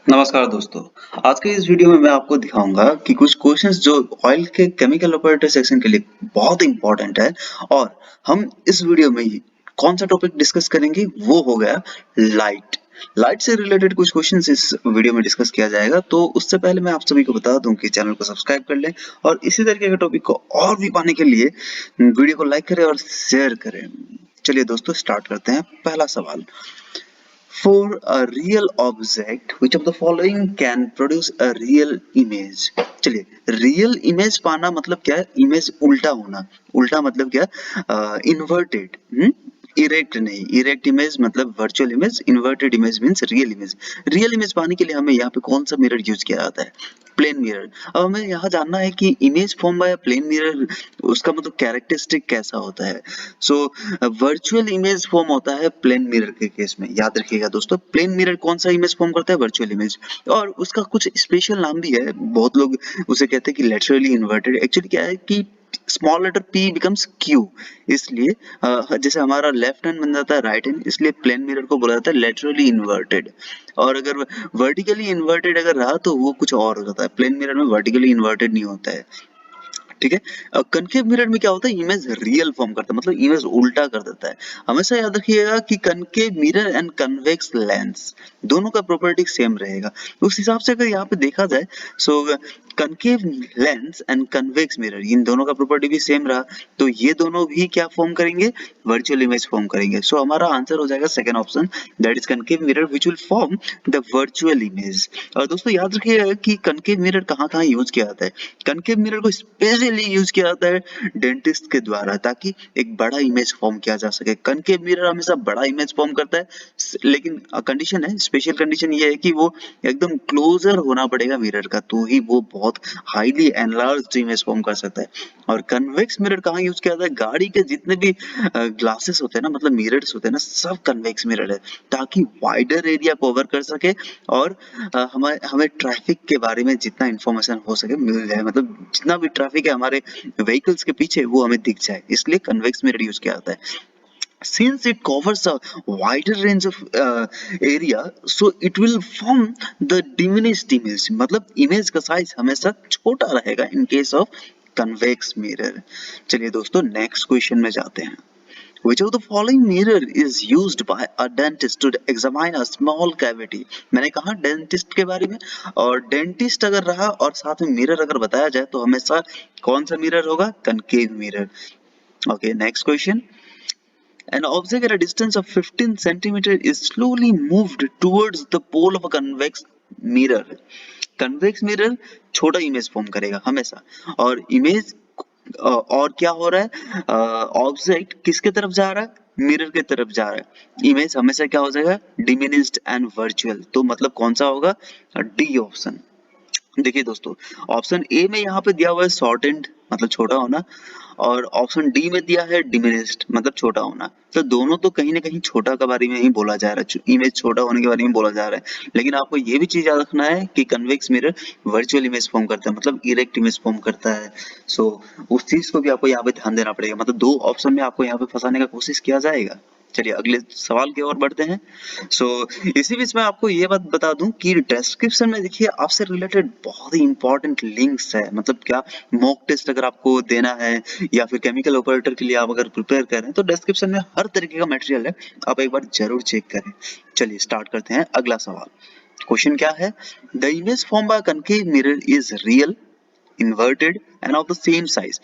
नमस्कार दोस्तों। आज के इस वीडियो में मैं आपको दिखाऊंगा कि कुछ क्वेश्चंस जो ऑयल के केमिकल ऑपरेटर सेक्शन के लिए बहुत इंपॉर्टेंट है और हम इस वीडियो में ही कौन सा टॉपिक डिस्कस करेंगे वो हो गया लाइट। लाइट से रिलेटेड कुछ क्वेश्चंस इस वीडियो में डिस्कस किया जाएगा। तो उससे पहले मैं आप सभी को बता दूं कि चैनल को सब्सक्राइब कर लें और इसी तरीके के टॉपिक को और भी पाने के लिए वीडियो को लाइक करें और शेयर करें। चलिए दोस्तों स्टार्ट करते हैं। पहला सवाल, for a real object, which of the following can produce a real image? चलिए, रियल इमेज पाना मतलब क्या है? इमेज उल्टा होना। उल्टा मतलब क्या? इन्वर्टेड। इरेक्ट नहीं, इरेक्ट इमेज मतलब virtual image, inverted image means real image. Real image पाने के लिए हमें यहाँ पे कौन सा मिरर यूज किया जाता है? Plane mirror. अब हमें यहाँ जानना है कि image form by plane mirror उसका मतलब कैरेक्टरिस्टिक कैसा होता है। सो वर्चुअल इमेज फॉर्म होता है प्लेन मिरर के केस में। याद रखिएगा दोस्तों, प्लेन मिरर कौन सा इमेज फॉर्म करता है? Virtual image. और उसका कुछ स्पेशल नाम भी है, बहुत लोग उसे कहते हैं कि लेटरली इन्वर्टेड। एक्चुअली क्या है कि small letter p becomes q, इसलिए जैसे हमारा लेफ्ट हैंड बन जाता है राइट हैंड, इसलिए प्लेन मिरर को बोला जाता है लेटरली इन्वर्टेड। और अगर वर्टिकली इन्वर्टेड अगर रहा तो वो कुछ और हो जाता है। प्लेन मिरर में वर्टिकली इन्वर्टेड नहीं होता है। ठीक है। कनकेव मिरर में क्या होता है? इमेज रियल फॉर्म करता है, मतलब इमेज उल्टा कर देता है। हमेशा याद रखिएगा कि concave mirror and convex lens दोनों का प्रॉपर्टी सेम रहेगा। उस हिसाब से अगर यहाँ पे देखा जाए, so concave lens and convex mirror इन दोनों का प्रॉपर्टी भी सेम रहा, तो ये दोनों भी क्या फॉर्म करेंगे? वर्चुअल इमेज फॉर्म करेंगे। सो हमारा आंसर हो जाएगा second option, that is concave mirror which will form the virtual image. और दोस्तों याद रखिएगा कि कनकेव मिरर कहाँ कहाँ यूज किया जाता है। कनकेव मिरर को स्पेशली यूज किया जाता है डेंटिस्ट के द्वारा, ताकि एक बड़ा इमेज फॉर्म किया जा सके। कनकेव मिरर हमेशा बड़ा इमेज फॉर्म करता है, लेकिन कंडीशन है, स्पेशल कंडीशन ये है कि वो एकदम क्लोजर होना पड़ेगा मिरर का, तो ही वो बहुत हाईली एनलार्ज्ड इमेज फॉर्म कर सकता है। और कन्वेक्स मिरर कहाँ यूज किया जाता है? गाड़ी के जितने भी ग्लासेस होते हैं ना, मतलब मिरर्स होते हैं ना, सब कन्वेक्स मिरर है, ताकि वाइडर एरिया कवर कर सके और हमें हमें ट्रैफिक के बारे में जितना इंफॉर्मेशन हो सके मिल जाए, मतलब जितना भी ट्रैफिक है हमारे व्हीकल्स के पीछे वो हमें दिख जाए, इसलिए कन्वेक्स मिरर यूज किया जाता है। Since it covers a wider range of area, so it will form the diminished image, मतलब इमेज का साइज हमेशा छोटा रहेगा in case of convex mirror। चलिए दोस्तों नेक्स्ट क्वेश्चन में जाते हैं। Which of the following mirror is used by a dentist to examine a small cavity? मैंने कहा डेंटिस्ट के बारे में, और डेंटिस्ट अगर रहा और साथ में मिरर अगर बताया जाए तो हमेशा कौन सा मिरर होगा? Concave mirror. Okay next question. An object at a distance of 15 centimeters is slowly moved towards the pole of a convex mirror. Convex mirror छोटा इमेज फॉर्म करेगा हमेशा, और इमेज और क्या हो रहा है? ऑब्जेक्ट किसके तरफ जा रहा है? मिरर के तरफ जा रहा है। इमेज हमेशा क्या हो जाएगा? Diminished and virtual. तो मतलब कौन सा होगा? D option. देखिए दोस्तों, ऑप्शन ए में यहाँ पे दिया हुआ है शॉर्टेंड मतलब छोटा होना, और ऑप्शन डी में दिया है डिमिनिश्ड मतलब छोटा होना। तो दोनों तो कहीं ना कहीं छोटा के बारे में ही बोला जा रहा है, इमेज छोटा होने के बारे में बोला जा रहा है। लेकिन आपको ये भी चीज याद रखना है कि convex mirror virtual image form करता है, मतलब इरेक्ट इमेज फॉर्म करता है। सो उस चीज को भी आपको यहाँ पे ध्यान देना पड़ेगा, मतलब दो ऑप्शन में आपको यहाँ पे फंसाने का कोशिश किया जाएगा। चलिए अगले सवाल की ओर बढ़ते हैं। सो इसी बीच में आपको ये बात बता दूं कि डिस्क्रिप्शन में देखिए आपसे रिलेटेड बहुत ही इंपॉर्टेंट लिंक्स है, मतलब क्या, मॉक टेस्ट अगर आपको देना है या फिर केमिकल ऑपरेटर के लिए आप अगर प्रिपेयर कर रहे हैं तो डिस्क्रिप्शन में हर तरीके का मटेरियल है, आप एक बार जरूर चेक करें। चलिए स्टार्ट करते हैं अगला सवाल। क्वेश्चन क्या है? The image form bye concave mirror is real, inverted end of the same size.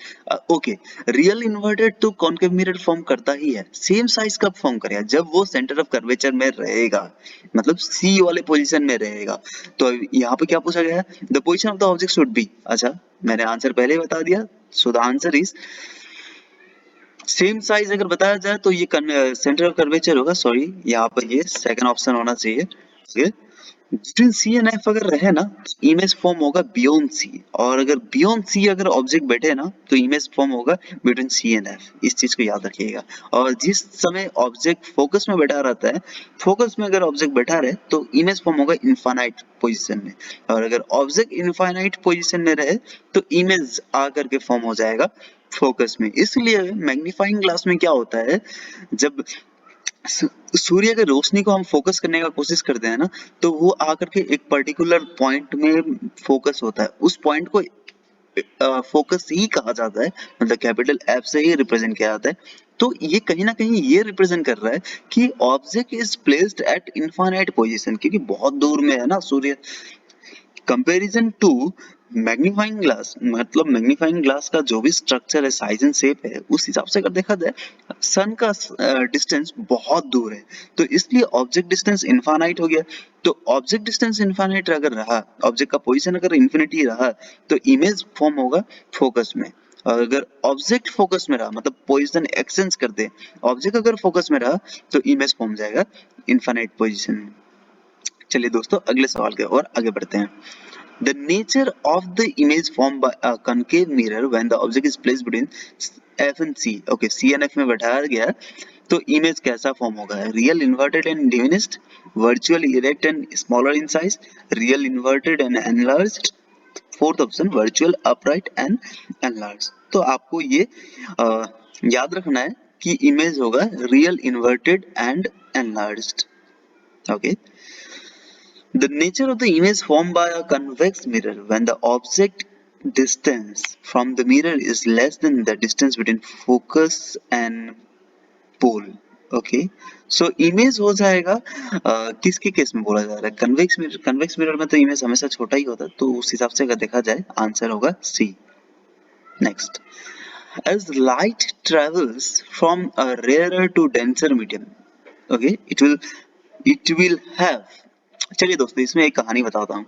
Okay, real inverted तो कॉनकेव मिरर फॉर्म करता ही है, सेम साइज कब फॉर्म करेगा? जब वो सेंटर ऑफ कर्वेचर में रहेगा, मतलब सी वाले पोजीशन में रहेगा। तो यहाँ पे क्या पूछा गया है? The position of the object should be, अच्छा मैंने आंसर पहले ही बता दिया। So the answer is same size. अगर बताया जाए तो ये सेंटर ऑफ कर्वेचर होगा, सॉरी यहाँ पर ये सेकंड ऑप्शन होना चाहिए। बिटवीन सी एंड एफ अगर रहे ना तो इमेज फॉर्म होगा बियॉन्ड सी, और अगर बियॉन्ड सी अगर ऑब्जेक्ट बैठे ना तो इमेज फॉर्म होगा बिटवीन सी एंड एफ। इस चीज को याद रखिएगा। और जिस समय ऑब्जेक्ट फोकस में बैठा रहता है, फोकस में अगर ऑब्जेक्ट बैठा रहे तो इमेज फॉर्म होगा इनफाइनाइट पोजीशन में, और अगर ऑब्जेक्ट इनफाइनाइट पोजीशन में रहे तो इमेज आकर के फॉर्म हो जाएगा फोकस में। इसलिए मैग्नीफाइंग ग्लास में क्या होता है, जब सूर्य की रोशनी को हम फोकस करने का कोशिश करते हैं ना, तो वो आकर के एक पर्टिकुलर पॉइंट में फोकस होता है, उस पॉइंट को फोकस ही कहा जाता है, मतलब कैपिटल एफ से ही रिप्रेजेंट किया जाता है। तो ये कहीं ना कहीं ये रिप्रेजेंट कर रहा है कि object is placed at infinite position, क्योंकि बहुत दूर में है ना सूर्य। कंपैरिजन टू मैग्नीफाइंग ग्लास, मतलब मैग्नीफाइंग ग्लास का जो भी स्ट्रक्चर है, साइज एंड शेप है, उस हिसाब से अगर देखा जाए सन का डिस्टेंस बहुत दूर है, तो इसलिए ऑब्जेक्ट डिस्टेंस इनफाइनाइट हो गया। तो ऑब्जेक्ट डिस्टेंस इनफाइनाइट अगर रहा, ऑब्जेक्ट का पोजीशन अगर इन्फिनिटी रहा, तो इमेज फॉर्म होगा फोकस में। और अगर ऑब्जेक्ट फोकस में रहा, मतलब पोजीशन एक्सचेंज कर दे, ऑब्जेक्ट अगर फोकस में रहा तो इमेज फॉर्म जाएगा इनफाइनाइट पोजीशन में। चलिए दोस्तों, अगले सवाल की ओर आगे बढ़ते हैं। The nature of the image formed by a concave mirror when the object is placed between F and C. Okay, C and F में बैठाया गया तो इमेज कैसा फॉर्म होगा? Real inverted and diminished, virtual erect and smaller in size, real inverted and enlarged, fourth option virtual upright and enlarged. तो आपको ये याद रखना है कि इमेज होगा real inverted and enlarged. Okay, the nature of the image formed by a convex mirror when the object distance from the mirror is less than the distance between focus and pole. Okay, so image हो जाएगा किसके case में बोला जा रहा है? Convex mirror. Convex mirror में तो इमेज हमेशा छोटा ही होता है, तो उस हिसाब से अगर देखा जाए आंसर होगा C. Next, as light travels from a rarer to denser medium, okay, it will have, चलिए दोस्तों इसमें एक कहानी बताता हूँ।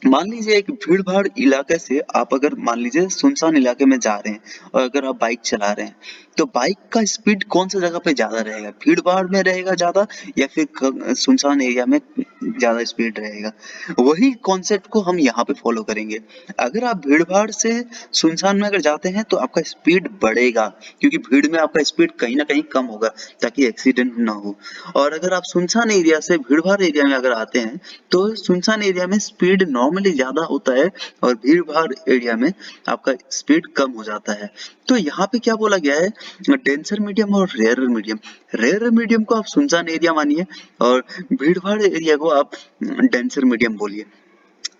मान लीजिए एक भीड़ भाड़ इलाके से आप अगर मान लीजिए सुनसान इलाके में जा रहे हैं और अगर आप बाइक चला रहे हैं, तो बाइक का स्पीड कौन सा जगह पे ज्यादा रहेगा? भीड़ भाड़ में रहेगा ज्यादा या फिर सुनसान एरिया में ज्यादा स्पीड रहेगा? वही कॉन्सेप्ट को हम यहाँ पे फॉलो करेंगे। अगर आप भीड़ भाड़ से सुनसान में अगर जाते हैं तो आपका स्पीड बढ़ेगा, क्योंकि भीड़ में आपका स्पीड कहीं ना कहीं कम होगा ताकि एक्सीडेंट ना हो। और अगर आप सुनसान एरिया से भीड़ भाड़ एरिया में अगर आते हैं तो सुनसान एरिया में स्पीड नॉर्मली ज्यादा होता है और भीड़ भाड़ एरिया में आपका स्पीड कम हो जाता है। तो यहाँ पे क्या बोला गया है? डेंसर मीडियम और रेयरर मीडियम। रेयरर मीडियम को आप सुनसान एरिया मानिए और भीड़ भाड़ एरिया को आप डेंसर मीडियम बोलिए।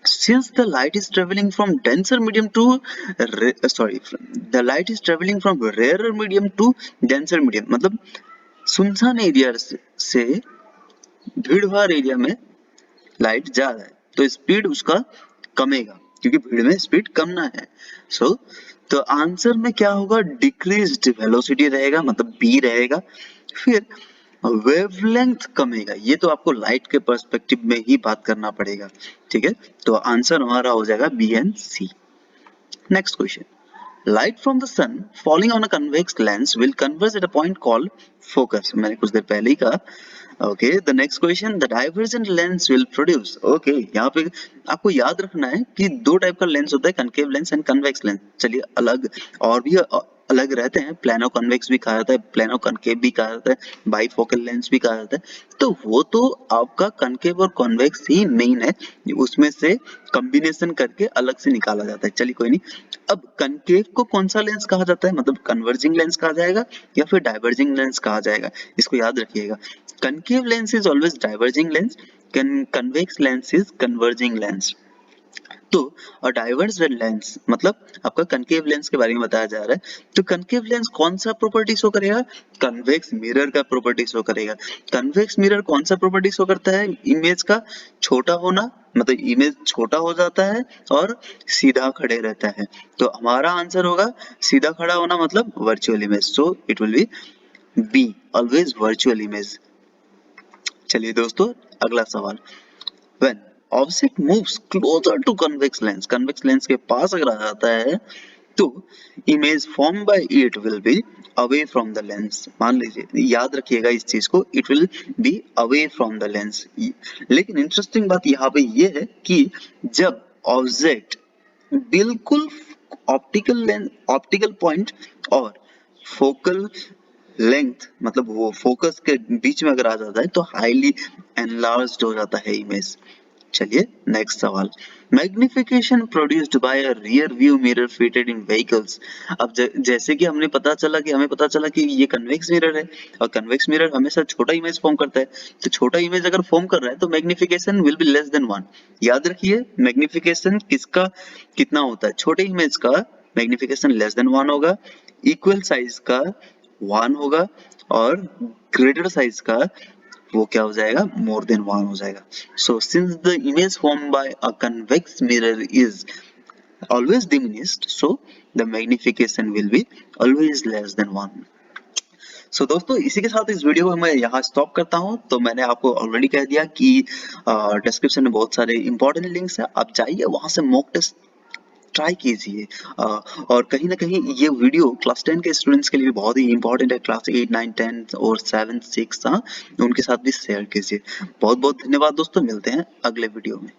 Since the light is traveling from denser medium to the light is traveling from rarer medium to denser medium, मतलब सुनसान एरिया से भीड़ भाड़ एरिया में लाइट जा रहा है तो स्पीड उसका कमेगा, क्योंकि भीड़ में स्पीड कम ना है। सो तो आंसर में क्या होगा? डिक्रीज्ड वेलोसिटी रहेगा, मतलब बी रहेगा। फिर वेवलेंथ कमेगा, ये तो आपको लाइट के पर्सपेक्टिव में ही बात करना पड़ेगा, ठीक है? तो आंसर हमारा हो जाएगा B and C. Next question, light from the sun falling on a convex lens will converge at a point called focus. मैंने कुछ देर पहले ही कहा। Okay, the next question, the divergent lens will produce. Okay, यहाँ पे आपको याद रखना है कि दो टाइप का लेंस होता है, concave lens and convex lens. चलिए अलग और भी अलग रहते हैं, प्लानो कन्वेक्स भी कहा जाता है, प्लानो कनकेव भी कहा जाता है, बाइफोकल लेंस भी कहा जाता है। तो वो तो आपका कनकेव और कॉन्वेक्स ही मेन है, उसमें से कॉम्बिनेशन करके अलग से निकाला जाता है। चलिए कोई नहीं। अब कनकेव को कौन सा लेंस कहा जाता है, मतलब कन्वर्जिंग लेंस कहा जाएगा या फिर डाइवर्जिंग लेंस कहा जाएगा? इसको याद रखिएगा। Concave lens is always diverging lens, convex lens is converging lens. तो डाइवर्जेंट लेंस मतलब आपका कनकेव लेंस के बारे में बताया जा रहा है। तो कनकेव लेंस कौन सा प्रॉपर्टी शो करेगा? कन्वेक्स मिरर का प्रॉपर्टी शो करेगा। कन्वेक्स मिरर कौन सा प्रॉपर्टी शो करता है? इमेज का छोटा होना, मतलब इमेज छोटा हो जाता है और सीधा खड़े रहता है। तो हमारा आंसर होगा सीधा खड़ा होना, मतलब virtual image. So it will be B, always virtual image. चलिए दोस्तों, अगला सवाल, when object moves closer to convex lens के पास अगर आ जाता है तो image form bye it will be away from the lens. मान लीजिए, याद रखिएगा इस चीज को, it will be away from the lens. लेकिन इंटरेस्टिंग बात यहाँ पे ये है कि जब ऑब्जेक्ट बिल्कुल ऑप्टिकल पॉइंट और फोकल लेंथ, मतलब वो फोकस के बीच में अगर आ जाता है तो हाईली एनलार्ज्ड हो जाता है इमेज। चलिए नेक्स्ट सवाल, magnification produced by a rear view mirror fitted in vehicles. अब जैसे कि हमें पता चला कि ये कन्वेक्स मिरर है और कन्वेक्स मिरर हमेशा छोटा इमेज फॉर्म करता है, तो छोटा इमेज अगर फॉर्म कर रहा है तो magnification will be less than 1। याद रखिए मैग्निफिकेशन किसका कितना होता है, छोटे इमेज का मैग्निफिकेशन लेस देन 1 होगा, इक्वल साइज का 1 होगा और ग्रेटर साइज का वो क्या हो जाएगा, मोर देन 1 हो जाएगा। So since the image form bye a convex mirror is always diminished, so the magnification will be always less than 1। सो दोस्तों इसी के साथ इस वीडियो को मैं यहाँ स्टॉप करता हूँ। तो मैंने आपको ऑलरेडी कह दिया कि डिस्क्रिप्शन में बहुत सारे इंपॉर्टेंट लिंक्स हैं, आप जाइए वहां से मॉक टेस्ट ट्राई कीजिए। और कहीं ना कहीं ये वीडियो क्लास 10 के स्टूडेंट्स के लिए भी बहुत ही इंपॉर्टेंट है, क्लास 8 9 10 और 7 6 उनके साथ भी शेयर कीजिए। बहुत बहुत धन्यवाद दोस्तों, मिलते हैं अगले वीडियो में।